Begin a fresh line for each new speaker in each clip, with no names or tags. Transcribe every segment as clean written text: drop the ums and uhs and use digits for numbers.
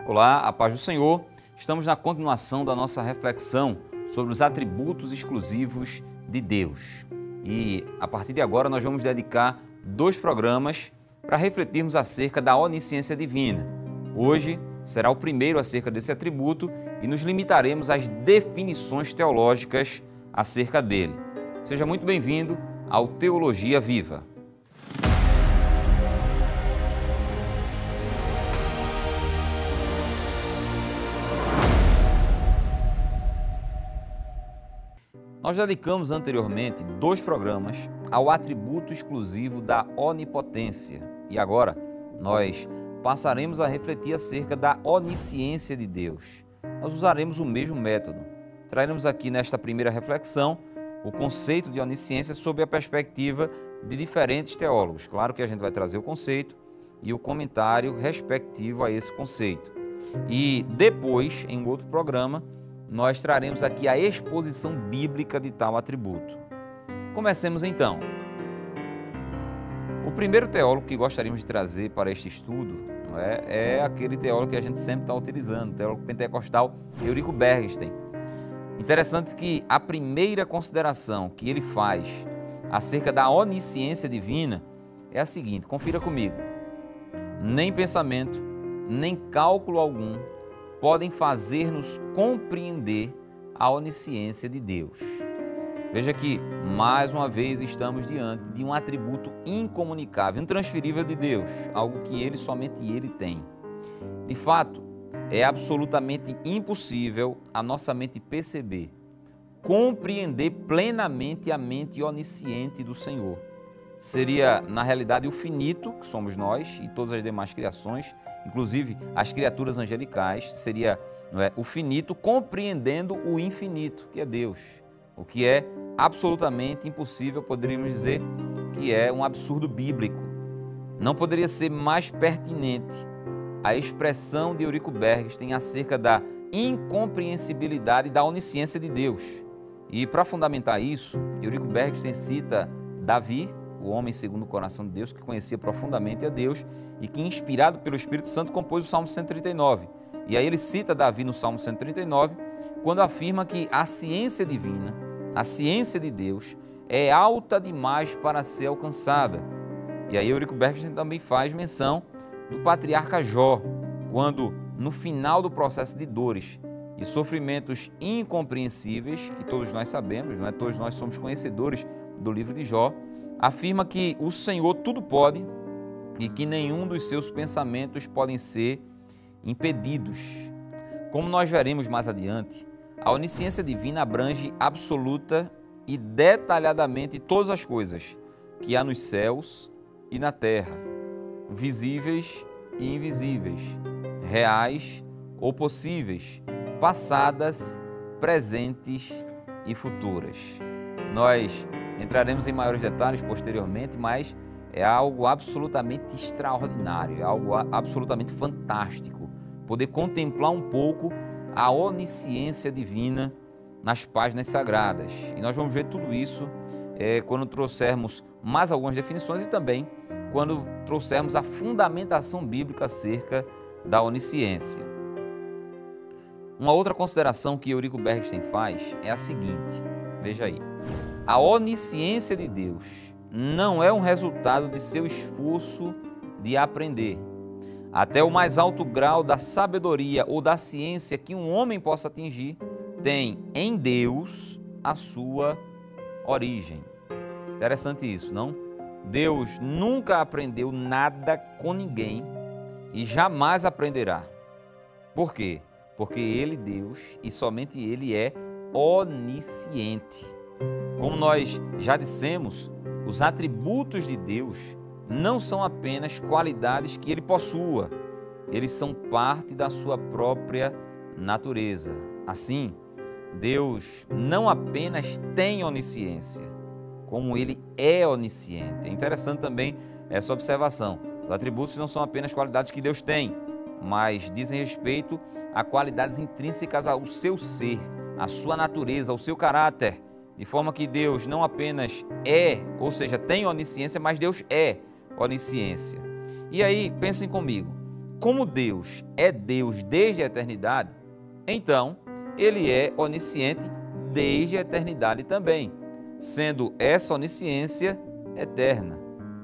Olá, a paz do Senhor. Estamos na continuação da nossa reflexão sobre os atributos exclusivos de Deus. E a partir de agora nós vamos dedicar 2 programas para refletirmos acerca da onisciência divina. Hoje será o primeiro acerca desse atributo e nos limitaremos às definições teológicas acerca dele. Seja muito bem-vindo ao Teologia Viva. Nós dedicamos anteriormente 2 programas ao atributo exclusivo da onipotência e agora nós passaremos a refletir acerca da onisciência de Deus. Nós usaremos o mesmo método. Traremos aqui nesta primeira reflexão o conceito de onisciência sob a perspectiva de diferentes teólogos. Claro que a gente vai trazer o conceito e o comentário respectivo a esse conceito. E depois, em um outro programa, nós traremos aqui a exposição bíblica de tal atributo. Comecemos então. O primeiro teólogo que gostaríamos de trazer para este estudo é aquele teólogo que a gente sempre está utilizando, o teólogo pentecostal Eurico Bergsten. Interessante que a primeira consideração que ele faz acerca da onisciência divina é a seguinte, confira comigo. Nem pensamento, nem cálculo algum podem fazer-nos compreender a onisciência de Deus. Veja que, mais uma vez, estamos diante de um atributo incomunicável, intransferível de Deus, algo que somente Ele tem. De fato, é absolutamente impossível a nossa mente perceber, compreender plenamente a mente onisciente do Senhor. Seria, na realidade, o finito, que somos nós e todas as demais criações, inclusive as criaturas angelicais, seria o finito compreendendo o infinito, que é Deus. O que é absolutamente impossível, poderíamos dizer que é um absurdo bíblico. Não poderia ser mais pertinente a expressão de Eurico Bergsten acerca da incompreensibilidade da onisciência de Deus. E para fundamentar isso, Eurico Bergsten cita Davi, o homem segundo o coração de Deus, que conhecia profundamente a Deus e que, inspirado pelo Espírito Santo, compôs o Salmo 139. E aí ele cita Davi no Salmo 139, quando afirma que a ciência divina, a ciência de Deus, é alta demais para ser alcançada. E aí Eurico Bergsten também faz menção do patriarca Jó, quando, no final do processo de dores e sofrimentos incompreensíveis, que todos nós sabemos, todos nós somos conhecedores do livro de Jó, afirma que o Senhor tudo pode e que nenhum dos seus pensamentos podem ser impedidos. Como nós veremos mais adiante, a onisciência divina abrange absoluta e detalhadamente todas as coisas que há nos céus e na terra, visíveis e invisíveis, reais ou possíveis, passadas, presentes e futuras. Nós entraremos em maiores detalhes posteriormente, mas é algo absolutamente extraordinário, é algo absolutamente fantástico poder contemplar um pouco a onisciência divina nas páginas sagradas. E nós vamos ver tudo isso quando trouxermos mais algumas definições e também quando trouxermos a fundamentação bíblica acerca da onisciência. Uma outra consideração que Eurico Bergsten faz é a seguinte, veja aí. A onisciência de Deus não é um resultado de seu esforço de aprender. Até o mais alto grau da sabedoria ou da ciência que um homem possa atingir tem em Deus a sua origem. Interessante isso, não? Deus nunca aprendeu nada com ninguém e jamais aprenderá. Por quê? Porque Ele, Deus, e somente Ele é onisciente. Como nós já dissemos, os atributos de Deus não são apenas qualidades que Ele possua, eles são parte da sua própria natureza. Assim, Deus não apenas tem onisciência, como Ele é onisciente. É interessante também essa observação. Os atributos não são apenas qualidades que Deus tem, mas dizem respeito a qualidades intrínsecas ao seu ser, à sua natureza, ao seu caráter. De forma que Deus não apenas é, ou seja, tem onisciência, mas Deus é onisciência. E aí, pensem comigo, como Deus é Deus desde a eternidade, então ele é onisciente desde a eternidade também, sendo essa onisciência eterna.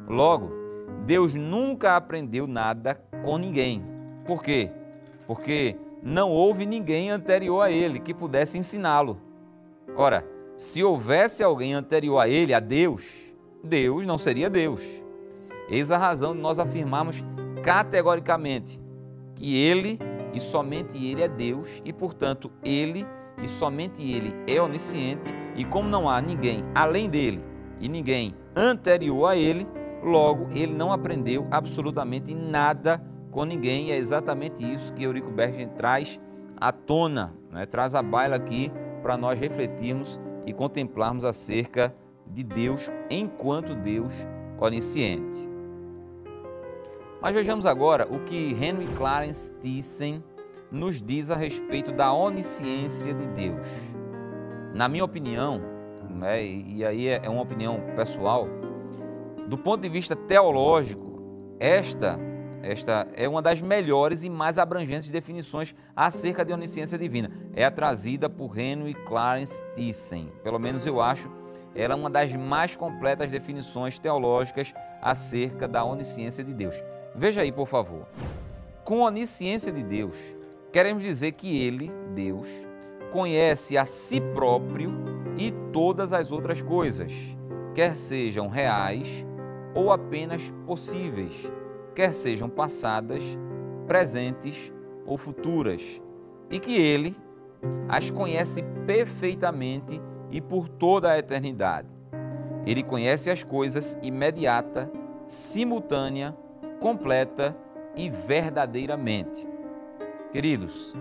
Logo, Deus nunca aprendeu nada com ninguém. Por quê? Porque não houve ninguém anterior a ele que pudesse ensiná-lo. Ora, se houvesse alguém anterior a ele, a Deus, Deus não seria Deus. Eis a razão de nós afirmarmos categoricamente que ele e somente ele é Deus e, portanto, ele e somente ele é onisciente, e como não há ninguém além dele e ninguém anterior a ele, logo ele não aprendeu absolutamente nada com ninguém. E é exatamente isso que Eurico Bergsten traz à tona, né? Traz à baila aqui para nós refletirmos e contemplarmos acerca de Deus enquanto Deus onisciente. Mas vejamos agora o que Henry Clarence Thyssen nos diz a respeito da onisciência de Deus. Na minha opinião, né, e aí é uma opinião pessoal, do ponto de vista teológico, esta é uma das melhores e mais abrangentes definições acerca de onisciência divina. É a trazida por Henry Clarence Thyssen. Pelo menos eu acho ela uma das mais completas definições teológicas acerca da onisciência de Deus. Veja aí, por favor. Com onisciência de Deus, queremos dizer que ele, Deus, conhece a si próprio e todas as outras coisas, quer sejam reais ou apenas possíveis, quer sejam passadas, presentes ou futuras, e que ele as conhece perfeitamente e por toda a eternidade. Ele conhece as coisas imediata, simultânea, completa e verdadeiramente. Queridos,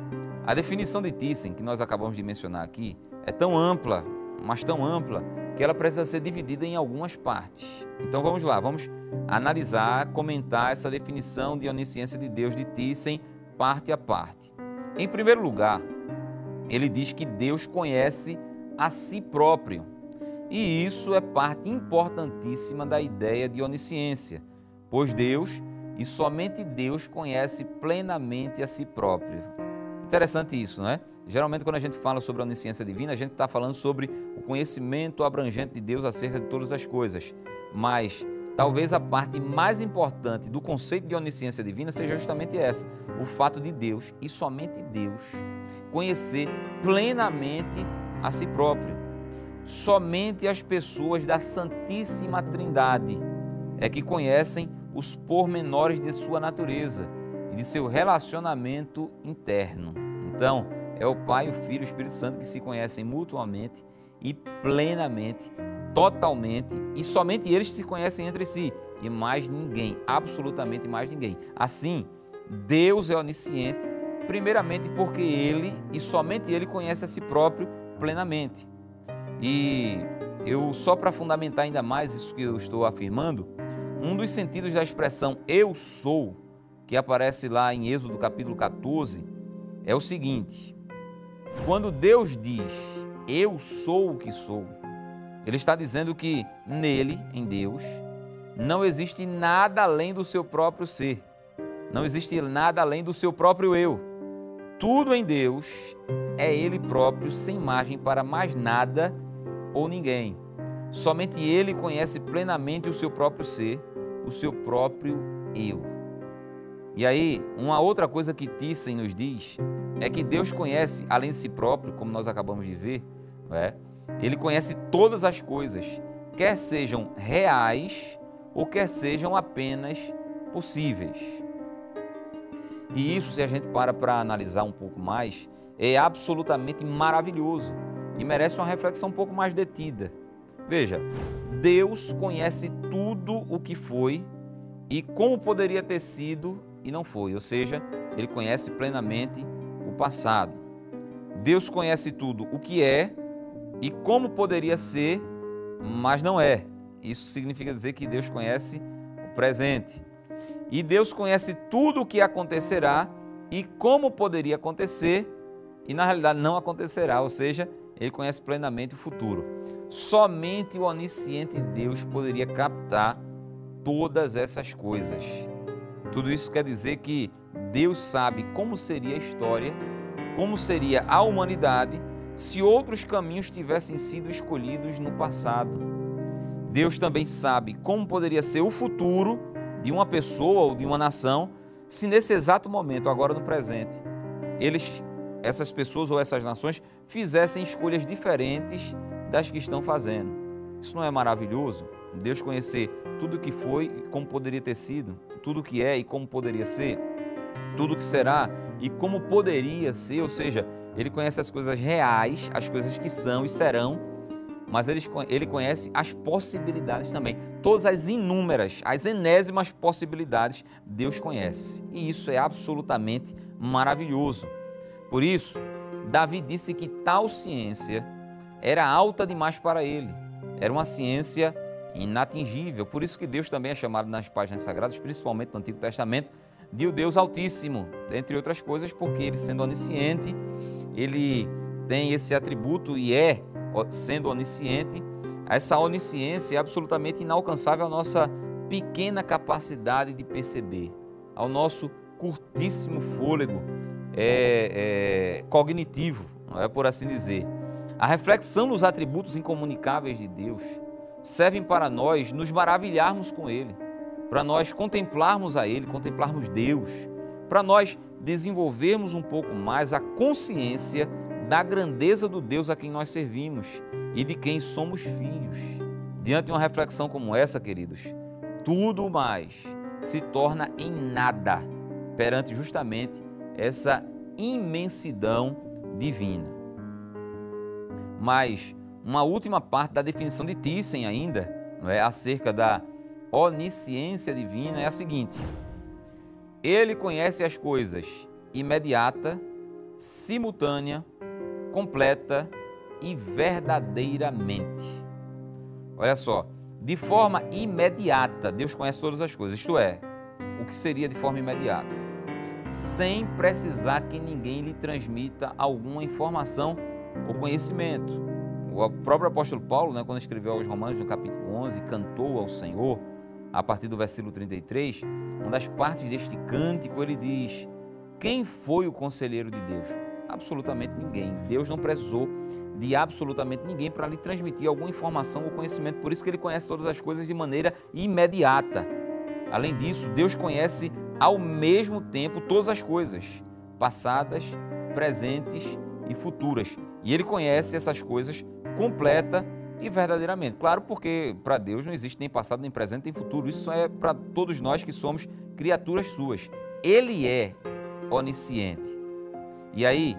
a definição de Thyssen, que nós acabamos de mencionar aqui, é tão ampla, mas tão ampla, que ela precisa ser dividida em algumas partes. Então vamos lá, vamos analisar, comentar essa definição de onisciência de Deus de Thyssen, parte a parte. Em primeiro lugar, ele diz que Deus conhece a si próprio, e isso é parte importantíssima da ideia de onisciência, pois Deus e somente Deus conhece plenamente a si próprio. Interessante isso, não é? Geralmente, quando a gente fala sobre a onisciência divina, a gente está falando sobre o conhecimento abrangente de Deus acerca de todas as coisas. Mas talvez a parte mais importante do conceito de onisciência divina seja justamente essa: o fato de Deus e somente Deus conhecer plenamente a si próprio. Somente as pessoas da Santíssima Trindade é que conhecem os pormenores de sua natureza e de seu relacionamento interno. Então, é o Pai, o Filho e o Espírito Santo que se conhecem mutuamente e plenamente, totalmente, e somente eles se conhecem entre si, e mais ninguém, absolutamente mais ninguém. Assim, Deus é onisciente, primeiramente porque Ele e somente Ele conhece a si próprio plenamente. E eu, só para fundamentar ainda mais isso que eu estou afirmando, um dos sentidos da expressão eu sou, que aparece lá em Êxodo capítulo 14, é o seguinte: quando Deus diz eu sou o que sou, Ele está dizendo que nele, em Deus, não existe nada além do seu próprio ser, não existe nada além do seu próprio eu. Tudo em Deus é Ele próprio, sem margem para mais nada ou ninguém. Somente Ele conhece plenamente o seu próprio ser, o seu próprio eu. E aí, uma outra coisa que Thyssen nos diz é que Deus conhece, além de si próprio, como nós acabamos de ver, Ele conhece todas as coisas, quer sejam reais ou quer sejam apenas possíveis. E isso, se a gente para analisar um pouco mais, é absolutamente maravilhoso e merece uma reflexão um pouco mais detida. Veja, Deus conhece tudo o que foi e como poderia ter sido e não foi, ou seja, Ele conhece plenamente o passado. Deus conhece tudo o que é e como poderia ser, mas não é. Isso significa dizer que Deus conhece o presente. E Deus conhece tudo o que acontecerá e como poderia acontecer e na realidade não acontecerá, ou seja, Ele conhece plenamente o futuro. Somente o onisciente Deus poderia captar todas essas coisas. Tudo isso quer dizer que Deus sabe como seria a história, como seria a humanidade, se outros caminhos tivessem sido escolhidos no passado. Deus também sabe como poderia ser o futuro de uma pessoa ou de uma nação, se nesse exato momento, agora no presente, essas pessoas ou essas nações fizessem escolhas diferentes das que estão fazendo. Isso não é maravilhoso? Deus conhecer tudo o que foi e como poderia ter sido, tudo o que é e como poderia ser, tudo o que será e como poderia ser, ou seja, Ele conhece as coisas reais, as coisas que são e serão, mas Ele conhece as possibilidades também. Todas as inúmeras, as enésimas possibilidades, Deus conhece. E isso é absolutamente maravilhoso. Por isso, Davi disse que tal ciência era alta demais para ele. Era uma ciência inatingível. Por isso que Deus também é chamado nas páginas sagradas, principalmente no Antigo Testamento, de o Deus Altíssimo, entre outras coisas, porque Ele, sendo onisciente, Ele tem esse atributo e sendo onisciente, essa onisciência é absolutamente inalcançável à nossa pequena capacidade de perceber, ao nosso curtíssimo fôlego cognitivo, não é, por assim dizer. A reflexão nos atributos incomunicáveis de Deus servem para nós nos maravilharmos com Ele, para nós contemplarmos a Ele, contemplarmos Deus, para nós desenvolvermos um pouco mais a consciência da grandeza do Deus a quem nós servimos e de quem somos filhos. Diante de uma reflexão como essa, queridos, tudo mais se torna em nada perante justamente essa imensidão divina. Mas uma última parte da definição de Thyssen ainda, não é, acerca da onisciência divina é a seguinte: Ele conhece as coisas imediata, simultânea, completa e verdadeiramente. Olha só, de forma imediata, Deus conhece todas as coisas, isto é, o que seria de forma imediata, sem precisar que ninguém lhe transmita alguma informação ou conhecimento. O próprio apóstolo Paulo, quando escreveu aos Romanos, no capítulo 11, cantou ao Senhor, a partir do versículo 33, uma das partes deste cântico, ele diz: quem foi o conselheiro de Deus? Absolutamente ninguém. Deus não precisou de absolutamente ninguém para lhe transmitir alguma informação ou conhecimento, por isso que Ele conhece todas as coisas de maneira imediata. Além disso, Deus conhece ao mesmo tempo todas as coisas, passadas, presentes e futuras. E Ele conhece essas coisas completa e verdadeiramente. Claro, porque para Deus não existe nem passado, nem presente, nem futuro. Isso é para todos nós que somos criaturas suas. Ele é onisciente. E aí,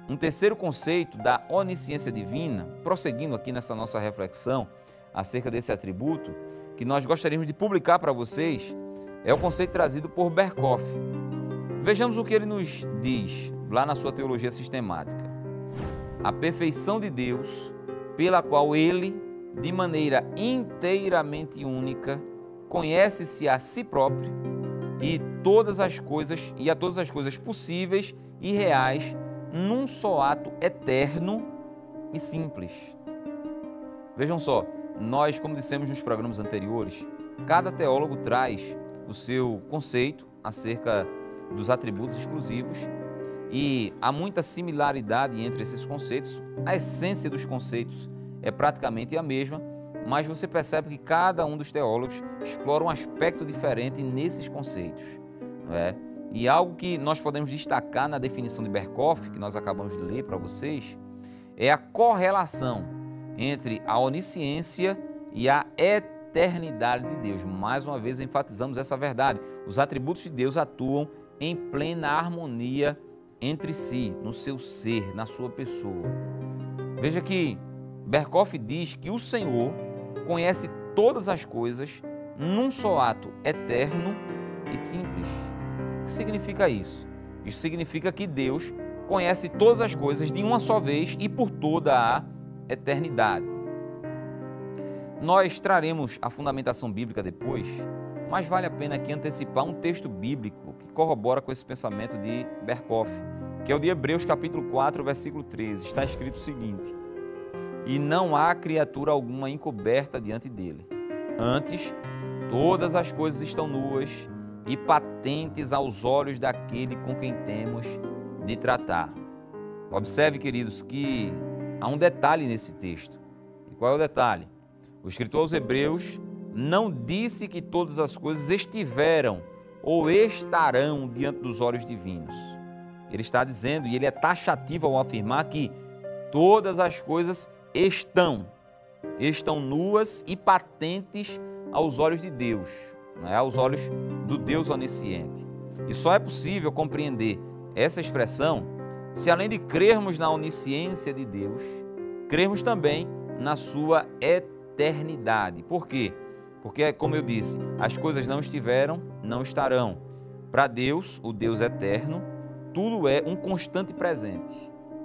um terceiro conceito da onisciência divina, prosseguindo aqui nessa nossa reflexão acerca desse atributo, que nós gostaríamos de publicar para vocês, é o conceito trazido por Berkhof. Vejamos o que ele nos diz lá na sua teologia sistemática. A perfeição de Deus, pela qual Ele, de maneira inteiramente única, conhece-se a si próprio e a todas as coisas possíveis e reais num só ato eterno e simples. Vejam só, nós, como dissemos nos programas anteriores, cada teólogo traz o seu conceito acerca dos atributos exclusivos e há muita similaridade entre esses conceitos. A essência dos conceitos é praticamente a mesma, mas você percebe que cada um dos teólogos explora um aspecto diferente nesses conceitos, não é? E algo que nós podemos destacar na definição de Berkhof, que nós acabamos de ler para vocês, é a correlação entre a onisciência e a eternidade de Deus. Mais uma vez enfatizamos essa verdade. Os atributos de Deus atuam em plena harmonia entre si, no seu ser, na sua pessoa. Veja que Berkhof diz que o Senhor conhece todas as coisas num só ato eterno e simples. O que significa isso? Isso significa que Deus conhece todas as coisas de uma só vez e por toda a eternidade. Nós traremos a fundamentação bíblica depois, mas vale a pena aqui antecipar um texto bíblico que corrobora com esse pensamento de Berkhof, que é o de Hebreus capítulo 4, versículo 13. Está escrito o seguinte: e não há criatura alguma encoberta diante dele. Antes, todas as coisas estão nuas e patentes aos olhos daquele com quem temos de tratar. Observe, queridos, que há um detalhe nesse texto. E qual é o detalhe? O escritor aos Hebreus não disse que todas as coisas estiveram ou estarão diante dos olhos divinos. Ele está dizendo, e ele é taxativo ao afirmar que todas as coisas estão nuas e patentes aos olhos de Deus, aos olhos do Deus onisciente. E só é possível compreender essa expressão se, além de crermos na onisciência de Deus, crermos também na sua eternidade. Por quê? Porque, como eu disse, as coisas não estiveram, não estarão. Para Deus, o Deus eterno, tudo é um constante presente.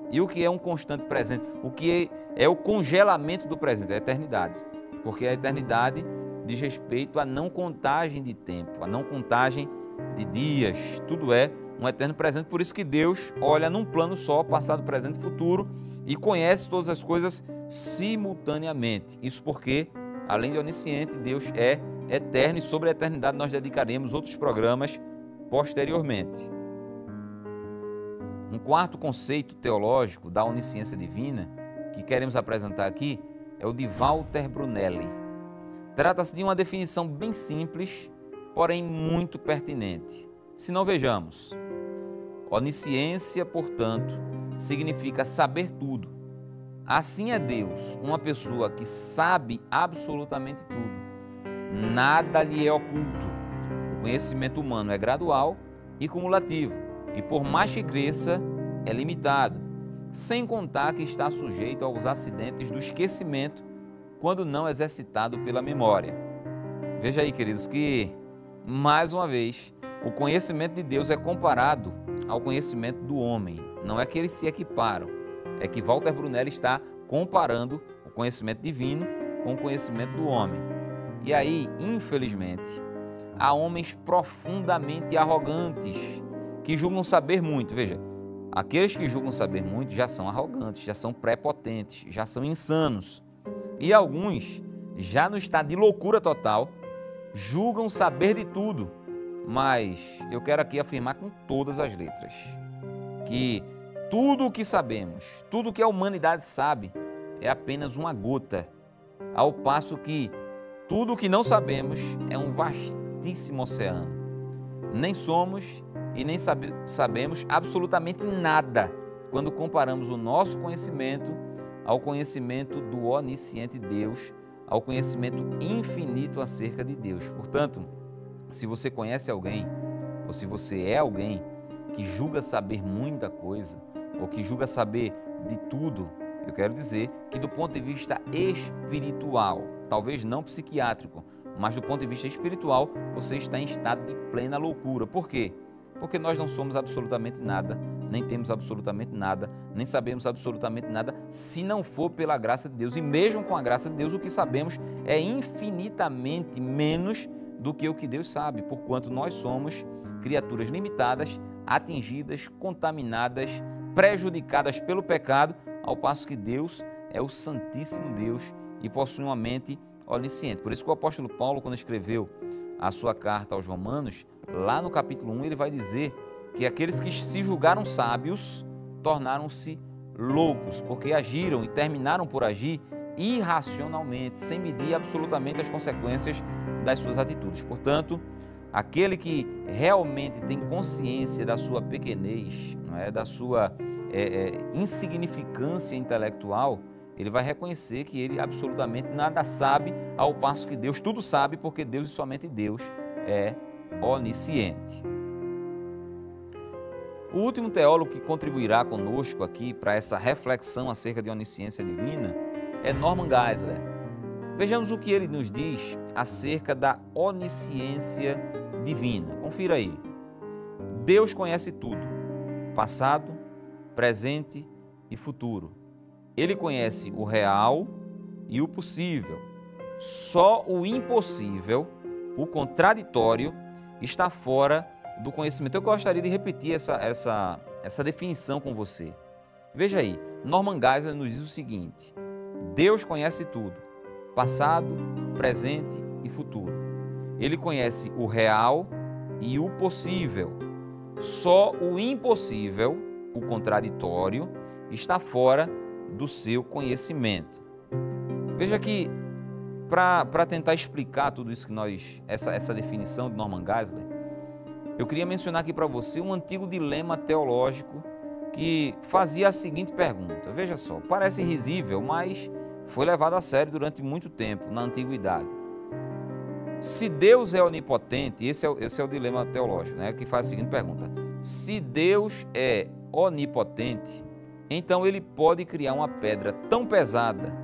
E o que é um constante presente? O que é o congelamento do presente? É a eternidade. Porque a eternidade diz respeito à não contagem de tempo, à não contagem de dias. Tudo é um eterno presente. Por isso que Deus olha num plano só, passado, presente e futuro, e conhece todas as coisas simultaneamente. Isso porque, além de onisciente, Deus é eterno, e sobre a eternidade nós dedicaremos outros programas posteriormente. Um quarto conceito teológico da onisciência divina que queremos apresentar aqui é o de Walter Brunelli. Trata-se de uma definição bem simples, porém muito pertinente. Se não, vejamos. Onisciência, portanto, significa saber tudo. Assim é Deus, uma pessoa que sabe absolutamente tudo. Nada lhe é oculto. O conhecimento humano é gradual e cumulativo, e por mais que cresça, é limitado, sem contar que está sujeito aos acidentes do esquecimento quando não exercitado pela memória. Veja aí, queridos, que, mais uma vez, o conhecimento de Deus é comparado ao conhecimento do homem. Não é que eles se equiparam, é que Walter Brunelli está comparando o conhecimento divino com o conhecimento do homem. E aí, infelizmente, há homens profundamente arrogantes que julgam saber muito. Veja, aqueles que julgam saber muito já são arrogantes, já são prepotentes, já são insanos. E alguns, já no estado de loucura total, julgam saber de tudo. Mas eu quero aqui afirmar com todas as letras que tudo o que sabemos, tudo o que a humanidade sabe, é apenas uma gota, ao passo que tudo o que não sabemos é um vastíssimo oceano. Nem somos e nem sabemos absolutamente nada quando comparamos o nosso conhecimento ao conhecimento do onisciente Deus, ao conhecimento infinito acerca de Deus. Portanto, se você conhece alguém, ou se você é alguém que julga saber muita coisa, ou que julga saber de tudo, eu quero dizer que do ponto de vista espiritual, talvez não psiquiátrico, mas do ponto de vista espiritual, você está em estado de plena loucura. Por quê? Porque nós não somos absolutamente nada, nem temos absolutamente nada, nem sabemos absolutamente nada, se não for pela graça de Deus. E mesmo com a graça de Deus, o que sabemos é infinitamente menos do que o que Deus sabe, porquanto nós somos criaturas limitadas, atingidas, contaminadas, prejudicadas pelo pecado, ao passo que Deus é o Santíssimo Deus e possui uma mente onisciente. Por isso que o apóstolo Paulo, quando escreveu a sua carta aos Romanos, lá no capítulo 1, ele vai dizer que aqueles que se julgaram sábios tornaram-se loucos, porque agiram e terminaram por agir irracionalmente, sem medir absolutamente as consequências das suas atitudes. Portanto, aquele que realmente tem consciência da sua pequenez, não é, da sua insignificância intelectual, ele vai reconhecer que ele absolutamente nada sabe, ao passo que Deus tudo sabe, porque Deus e somente Deus é onisciente. O último teólogo que contribuirá conosco aqui para essa reflexão acerca de onisciência divina é Norman Geisler. Vejamos o que ele nos diz acerca da onisciência divina. Confira aí. Deus conhece tudo, passado, presente e futuro. Ele conhece o real e o possível. Só o impossível, o contraditório, está fora do conhecimento. Eu gostaria de repetir essa definição com você. Veja aí, Norman Geisler nos diz o seguinte: Deus conhece tudo, passado, presente e futuro. Ele conhece o real e o possível. Só o impossível, o contraditório, está fora do seu conhecimento. Veja que, para tentar explicar tudo isso que essa definição de Norman Geisler, eu queria mencionar aqui para você um antigo dilema teológico que fazia a seguinte pergunta. Veja só, parece risível, mas foi levado a sério durante muito tempo na antiguidade. Se Deus é onipotente, esse é o dilema teológico, né, que faz a seguinte pergunta. Se Deus é onipotente, então ele pode criar uma pedra tão pesada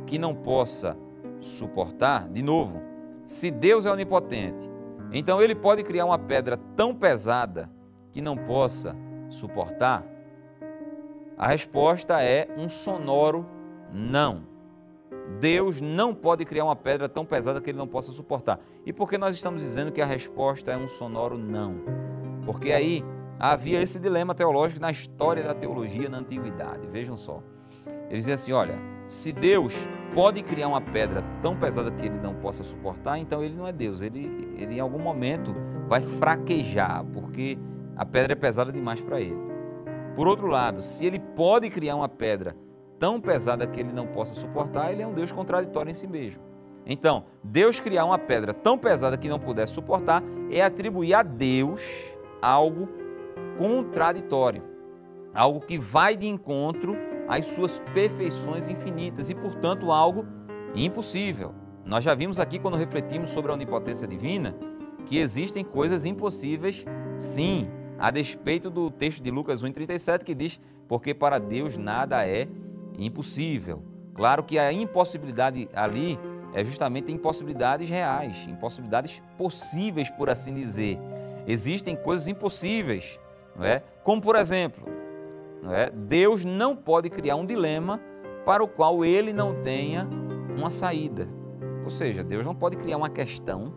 que não possa suportar? De novo, se Deus é onipotente, então ele pode criar uma pedra tão pesada que não possa suportar? A resposta é um sonoro não. Deus não pode criar uma pedra tão pesada que ele não possa suportar. E por que nós estamos dizendo que a resposta é um sonoro não? Porque aí havia esse dilema teológico na história da teologia na antiguidade. Vejam só. Eles diziam assim, olha, se Deus pode criar uma pedra tão pesada que ele não possa suportar, então ele não é Deus. Ele em algum momento vai fraquejar, porque a pedra é pesada demais para ele. Por outro lado, se ele pode criar uma pedra tão pesada que ele não possa suportar, ele é um Deus contraditório em si mesmo. Então, Deus criar uma pedra tão pesada que não pudesse suportar é atribuir a Deus algo contraditório, algo que vai de encontro às suas perfeições infinitas e, portanto, algo impossível. Nós já vimos aqui, quando refletimos sobre a onipotência divina, que existem coisas impossíveis, sim, a despeito do texto de Lucas 1,37, que diz, porque para Deus nada é impossível. Claro que a impossibilidade ali é justamente impossibilidades reais, impossibilidades possíveis, por assim dizer. Existem coisas impossíveis, não é? Como, por exemplo, não é? Deus não pode criar um dilema para o qual ele não tenha uma saída. Ou seja, Deus não pode criar uma questão,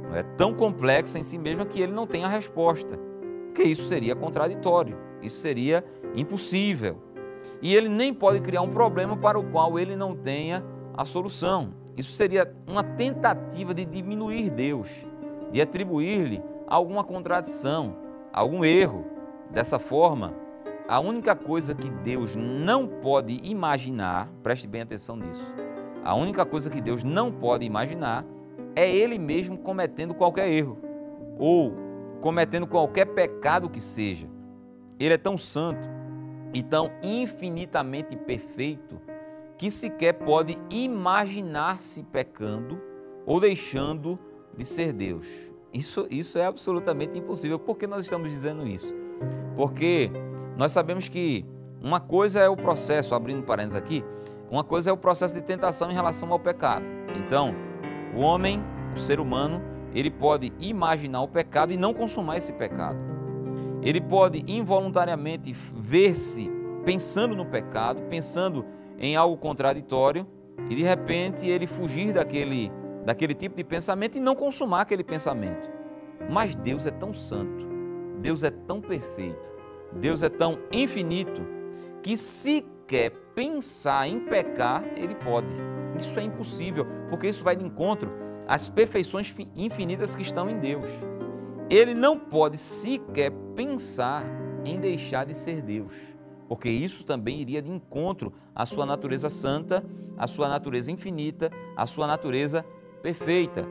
não é, tão complexa em si mesma que ele não tenha a resposta, porque isso seria contraditório, isso seria impossível. E ele nem pode criar um problema para o qual ele não tenha a solução. Isso seria uma tentativa de diminuir Deus, de atribuir-lhe alguma contradição, algum erro. Dessa forma, a única coisa que Deus não pode imaginar, preste bem atenção nisso, a única coisa que Deus não pode imaginar é Ele mesmo cometendo qualquer erro ou cometendo qualquer pecado que seja. Ele é tão santo e tão infinitamente perfeito que sequer pode imaginar-se pecando ou deixando de ser Deus. Isso é absolutamente impossível. Por que nós estamos dizendo isso? Porque nós sabemos que uma coisa é o processo, abrindo parênteses aqui, uma coisa é o processo de tentação em relação ao pecado. Então, o homem, o ser humano, ele pode imaginar o pecado e não consumar esse pecado. Ele pode involuntariamente ver-se pensando no pecado, pensando em algo contraditório e de repente ele fugir daquele tipo de pensamento e não consumar aquele pensamento. Mas Deus é tão santo, Deus é tão perfeito, Deus é tão infinito que sequer pensar em pecar ele pode. Isso é impossível, porque isso vai de encontro às perfeições infinitas que estão em Deus. Ele não pode sequer pensar em deixar de ser Deus, porque isso também iria de encontro à sua natureza santa, à sua natureza infinita, à sua natureza perfeita.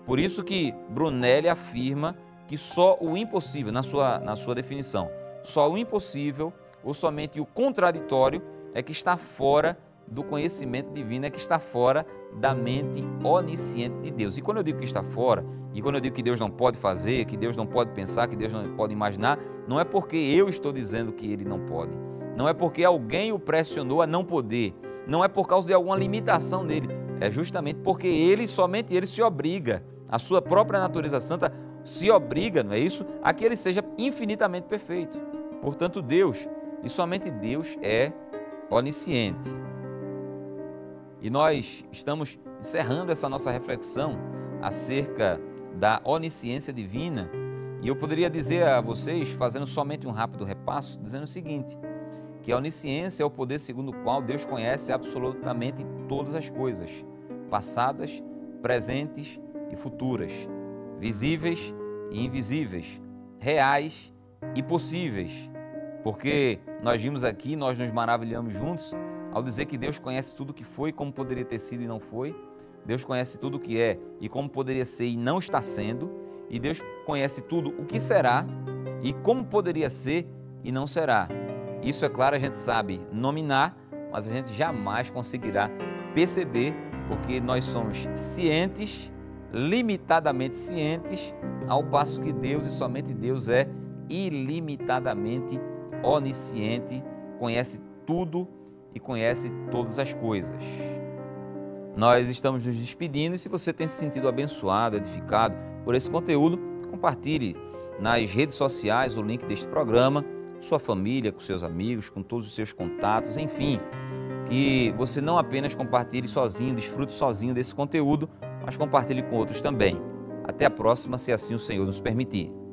Por isso que Brunelli afirma que só o impossível, na sua definição, só o impossível ou somente o contraditório é que está fora do conhecimento divino, é que está fora da mente onisciente de Deus. E quando eu digo que está fora, e quando eu digo que Deus não pode fazer, que Deus não pode pensar, que Deus não pode imaginar, não é porque eu estou dizendo que Ele não pode, não é porque alguém o pressionou a não poder, não é por causa de alguma limitação dele, é justamente porque Ele, somente Ele se obriga, a sua própria natureza santa se obriga, não é isso? A que Ele seja infinitamente perfeito. Portanto, Deus, e somente Deus é onisciente. E nós estamos encerrando essa nossa reflexão acerca da onisciência divina. E eu poderia dizer a vocês, fazendo somente um rápido repasso, dizendo o seguinte, que a onisciência é o poder segundo o qual Deus conhece absolutamente todas as coisas, passadas, presentes e futuras, visíveis e invisíveis, reais e possíveis. Porque nós vimos aqui, nós nos maravilhamos juntos ao dizer que Deus conhece tudo o que foi, como poderia ter sido e não foi. Deus conhece tudo o que é e como poderia ser e não está sendo. E Deus conhece tudo o que será e como poderia ser e não será. Isso, é claro, a gente sabe nominar, mas a gente jamais conseguirá perceber, porque nós somos cientes, limitadamente cientes, ao passo que Deus e somente Deus é ilimitadamente onisciente, conhece tudo e conhece todas as coisas. Nós estamos nos despedindo e se você tem se sentido abençoado, edificado por esse conteúdo, compartilhe nas redes sociais o link deste programa, com sua família, com seus amigos, com todos os seus contatos, enfim, que você não apenas compartilhe sozinho, desfrute sozinho desse conteúdo, mas compartilhe com outros também. Até a próxima, se assim o Senhor nos permitir.